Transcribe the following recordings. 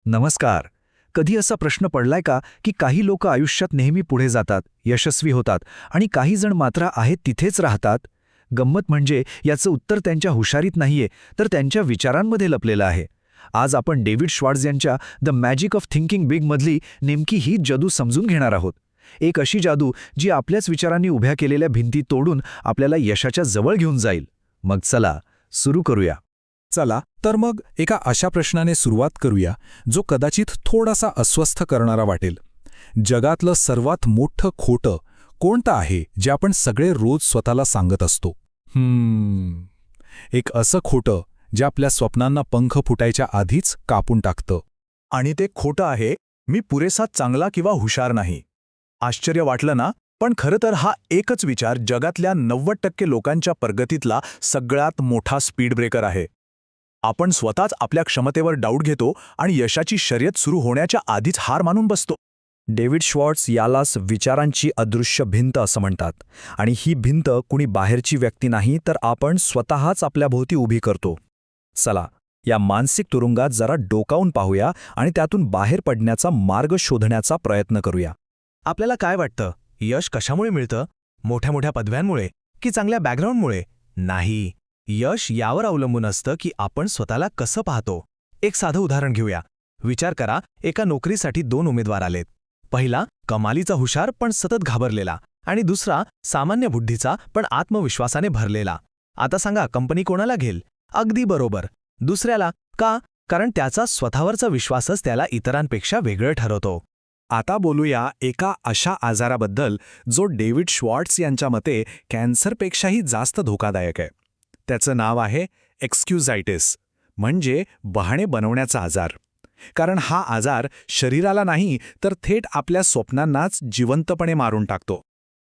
नमस्कार. कधी असा प्रश्न पडलाय का की काही लोक आयुष्यात नेहमी पुढे जातात, यशस्वी होतात आणि काही जण मात्र आहेत तिथेच राहतात? गंमत म्हणजे याचं उत्तर त्यांच्या हुशारीत नाहीये, तर त्यांच्या विचारांमध्ये लपलेलं आहे. आज आपण डेव्हिड श्वार्ट्झ यांच्या the magic of thinking big मधली नेमकी ही जादू समजून घेणार आहोत. एक अशी जादू जी आपल्याच विचारांनी उभ्या केलेल्या भिंती तोडून आपल्याला यशाच्या जवळ घेऊन जाईल. मग चला सुरू करूया. चला तर मग एका अशा प्रश्नाने सुरुवात करूया जो कदाचित थोडासा अस्वस्थ करणारा वाटेल. जगातलं सर्वात मोठं खोटं कोणतं आहे जे आपण सगळे रोज स्वतःला सांगत असतो? एक असं खोटं जे आपल्या स्वप्नांना पंख फुटायच्या आधीच कापून टाकतं. आणि ते खोटं आहे, मी पुरेसा चांगला किंवा हुशार नाही. आश्चर्य वाटलं ना? पण खरं तर हा एकच विचार जगातल्या 90% लोकांच्या प्रगतीतला सगळ्यात मोठा स्पीड ब्रेकर आहे. आपण स्वतःच आपल्या क्षमतेवर डाऊट घेतो आणि यशाची शर्यत सुरू होण्याच्या आधीच हार मानून बसतो. डेव्हिड श्वार्ट्झ यालाच विचारांची अदृश्य भिंत असं म्हणतात. आणि ही भिंत कुणी बाहेरची व्यक्ती नाही, तर आपण स्वतःच आपल्याभोवती उभी करतो. चला या मानसिक तुरुंगात जरा डोकावून पाहूया आणि त्यातून बाहेर पडण्याचा मार्ग शोधण्याचा प्रयत्न करूया. आपल्याला काय वाटतं, यश कशामुळे मिळतं? मोठ्या मोठ्या पदव्यांमुळे की चांगल्या बॅकग्राऊंडमुळे? नाही, यश यावर अवलंबून असतं की आपण स्वतःला कसं पाहतो. एक साधं उदाहरण घेऊया. विचार करा, एका नोकरीसाठी 2 उमेदवार आलेत. पहिला कमालीचा हुशार पण सतत घाबरलेला, आणि दुसरा सामान्य बुद्धीचा पण आत्मविश्वासाने भरलेला. आता सांगा, कंपनी कोणाला घेल? अगदी बरोबर, दुसऱ्याला. का? कारण त्याचा स्वतःवरचा विश्वासच त्याला इतरांपेक्षा वेगळं ठरवतो. आता बोलूया एका अशा आजाराबद्दल जो डेव्हिड श्वार्ट्झ यांच्या मते कॅन्सरपेक्षाही जास्त धोकादायक आहे. त्याचं नाव आहे एक्स्क्युझायटिस, म्हणजे बहाणे बनवण्याचा आजार. कारण हा आजार शरीराला नाही तर थेट आपल्या स्वप्नांनाच जिवंतपणे मारून टाकतो.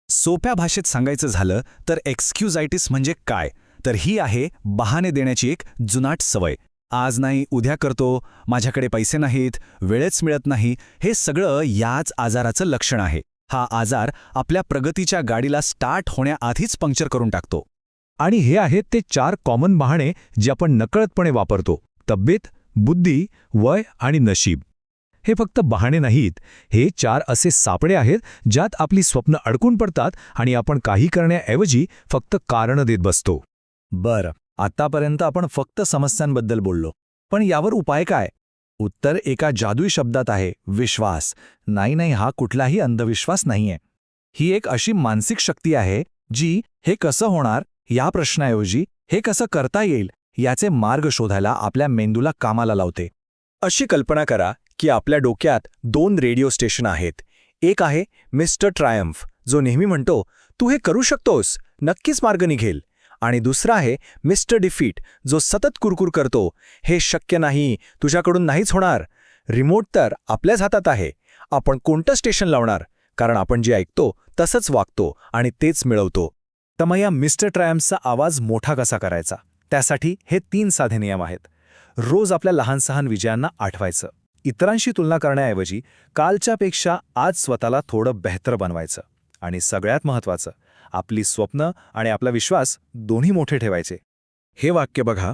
सोप्या भाषेत सांगायचं झालं तर एक्स्क्युझायटिस म्हणजे काय? तर ही आहे बहाणे देण्याची एक जुनाट सवय. आज नाही, उद्या करतो, माझ्याकडे पैसे नाहीत, वेळच मिळत नाही, हे सगळं याच आजाराचं लक्षण आहे. हा आजार आपल्या प्रगतीच्या गाडीला स्टार्ट होण्याआधीच पंक्चर करून टाकतो. आणि हे आहेत ते 4 कॉमन बहाणे जे आपण नकळतपणे वापरतो: तब्येत, बुद्धी, वय आणि नशीब. हे फक्त बहाणे नाहीत, हे 4 असे सापळे आहेत ज्यात आपली स्वप्न अडकून पडतात आणि आपण काही करण्याऐवजी फक्त कारणं देत बसतो. बरं, आतापर्यंत आपण फक्त समस्यांबद्दल बोललो, पण यावर उपाय काय? उत्तर एका जादुई शब्दात आहे: विश्वास. नाही, हा कुठलाही अंधविश्वास नाहीये. ही एक अशी मानसिक शक्ती आहे जी हे कसं होणार या प्रश्नाऐवजी हे कसं करता येईल याचे मार्ग शोधायला आपल्या मेंदूला कामाला लावते. अशी कल्पना करा की आपल्या डोक्यात 2 रेडिओ स्टेशन आहेत. एक आहे मिस्टर ट्रायम्फ, जो नेहमी म्हणतो, तू हे करू शकतोस, नक्कीच मार्ग निघेल. आणि दुसरा आहे मिस्टर डिफीट, जो सतत कुरकुर करतो, हे शक्य नाही, तुझ्याकडून नाहीच होणार. रिमोट तर आपल्याच हातात आहे. आपण कोणतं स्टेशन लावणार? कारण आपण जे ऐकतो तसंच वागतो आणि तेच मिळवतो. तर मग या मिस्टर ट्रायम्फचा आवाज मोठा कसा करायचा? त्यासाठी हे 3 साधे नियम आहेत. रोज आपल्या लहान सहान विजयांना आठवायचं. इतरांशी तुलना करण्याऐवजी कालच्यापेक्षा आज स्वतःला थोडं बेहतर बनवायचं. आणि सगळ्यात महत्त्वाचं, आपली स्वप्न आणि आपला विश्वास दोन्ही मोठे ठेवायचे. हे वाक्य बघा: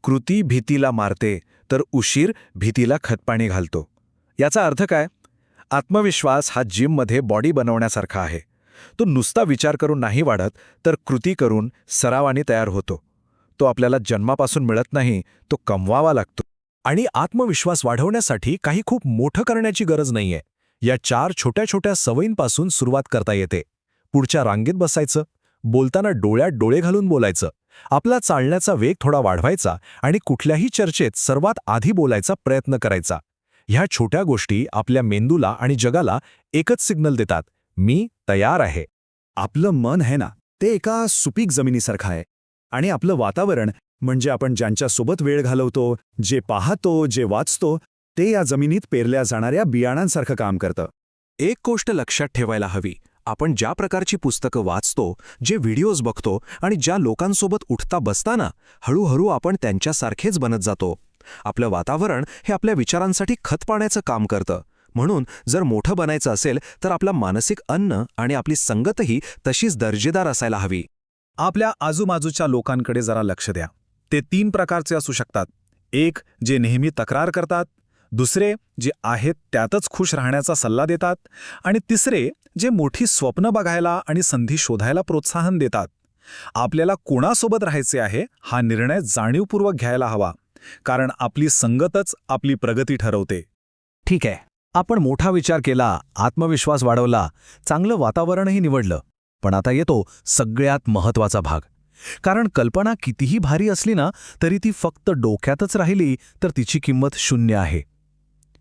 कृती भीतीला मारते, तर उशीर भीतीला खतपाणी घालतो. याचा अर्थ काय? आत्मविश्वास हा जिममध्ये बॉडी बनवण्यासारखा आहे. तो नुसता विचार करून नाही वाढत, तर कृती करून, सरावाने तयार होतो. तो आपल्याला जन्मापासून मिळत नाही, तो कमवावा लागतो. आणि आत्मविश्वास वाढवण्यासाठी काही खूप मोठं करण्याची गरज नाहीये. या 4 छोट्या छोट्या सवयींपासून सुरुवात करता येते. पुढच्या रांगेत बसायचं, बोलताना डोळ्यात डोळे घालून बोलायचं, आपला चालण्याचा वेग थोडा वाढवायचा आणि कुठल्याही चर्चेत सर्वात आधी बोलायचा प्रयत्न करायचा. ह्या छोट्या गोष्टी आपल्या मेंदूला आणि जगाला एकच सिग्नल देतात: मी तयार आहे. आपलं मन आहे ना, ते एका सुपीक जमिनीसारखं आहे. आणि आपलं वातावरण, म्हणजे आपण ज्यांच्यासोबत वेळ घालवतो, जे पाहतो, जे वाचतो, ते या जमिनीत पेरल्या जाणाऱ्या बियाणांसारखं काम करतं. एक गोष्ट लक्षात ठेवायला हवी: आपण ज्या प्रकारची पुस्तकं वाचतो, जे व्हिडिओज बघतो आणि ज्या लोकांसोबत उठता बसताना, हळूहळू आपण त्यांच्यासारखेच बनत जातो. आपलं वातावरण हे आपल्या विचारांसाठी खत पाण्याचं काम करतं. म्हणून जर मोठं बनायचं असेल तर आपलं मानसिक अन्न आणि आपली संगतही तशीच दर्जेदार असायला हवी. आपल्या आजूबाजूच्या लोकांकडे जरा लक्ष द्या. ते 3 प्रकारचे असू शकतात. एक, जे नेहमी तक्रार करतात, दुसरे जे आहेत त्यातच खुश राहण्याचा सल्ला देतात आणि तिसरे जे मोठी स्वप्न बघायला आणि संधी शोधायला प्रोत्साहन देतात. आपल्याला कोणासोबत राहायचे आहे हा निर्णय जाणीवपूर्वक घ्यायला हवा, कारण आपली संगतच आपली प्रगती ठरवते. ठीक आहे, आपण मोठा विचार केला, आत्मविश्वास वाढवला, चांगलं वातावरणही निवडलं. पण आता येतो सगळ्यात महत्त्वाचा भाग. कारण कल्पना कितीही भारी असली ना तरी ती फक्त डोक्यातच राहिली तर तिची किंमत शून्य आहे.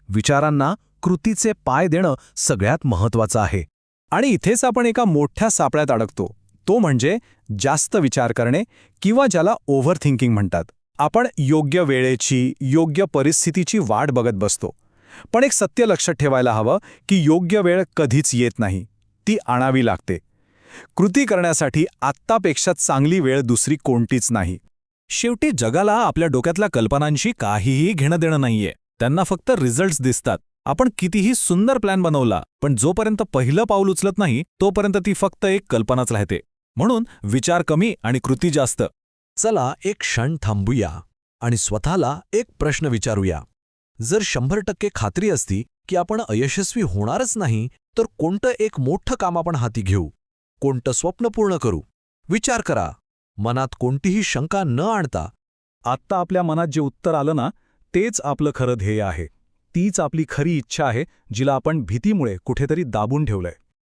विचारांना कृतीचे पाय देणं सगळ्यात महत्त्वाचं आहे. आणि इथेच आपण एका मोठ्या सापळ्यात अडकतो, तो म्हणजे जास्त विचार करणे किंवा ज्याला ओव्हर थिंकिंग म्हणतात. आपण योग्य वेळेची, योग्य परिस्थितीची वाट बघत बसतो. पण एक सत्य लक्षात ठेवायला हवं की योग्य वेळ कधीच येत नाही, ती आणावी लागते. कृती करण्यासाठी आत्तापेक्षा चांगली वेळ दुसरी कोणतीच नाही. शेवटी जगाला आपल्या डोक्यातल्या कल्पनांशी काहीही घेणं देणं नाहीये. त्यांना फक्त रिझल्ट्स दिसतात. आपण कितीही सुंदर प्लॅन बनवला, पण जोपर्यंत पहिलं पाऊल उचलत नाही तोपर्यंत ती फक्त एक कल्पनाच राहते. म्हणून विचार कमी आणि कृती जास्त. चला एक क्षण थांबूया आणि स्वतःला एक प्रश्न विचारूया. जर 100% खात्री असती की आपण अयशस्वी होणारच नाही, तर कोणतं एक मोठं काम आपण हाती घेऊ, कोणतं स्वप्न पूर्ण करू? विचार करा. मनात कोणतीही शंका न आणता. आत्ता आपल्या मनात जे उत्तर आलं ना, तेच आपलं खरं ध्येय आहे. तीच आपली खरी इच्छा आहे, जिला आपण भीतीमुळे कुठेतरी दाबून ठेवलंय.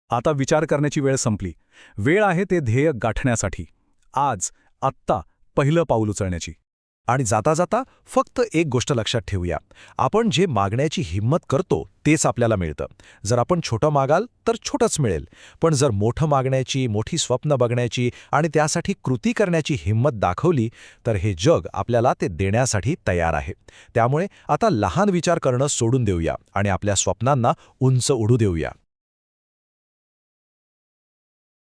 आता विचार करण्याची वेळ संपली. वेळ आहे ते ध्येय गाठण्यासाठी. आज, आत्ता पहिलं पाऊल उचलण्याची. आणि जाता जाता फक्त एक गोष्ट लक्षात ठेवूया. आपण जे मागण्याची हिंमत करतो तेच आपल्याला मिळतं. जर आपण छोटं मागाल तर छोटंच मिळेल. पण जर मोठं मागण्याची, मोठी स्वप्न बघण्याची आणि त्यासाठी कृती करण्याची हिंमत दाखवली तर हे जग आपल्याला ते देण्यासाठी तयार आहे. त्यामुळे आता लहान विचार करणं सोडून देऊया आणि आपल्या स्वप्नांना उंच उडू देऊया.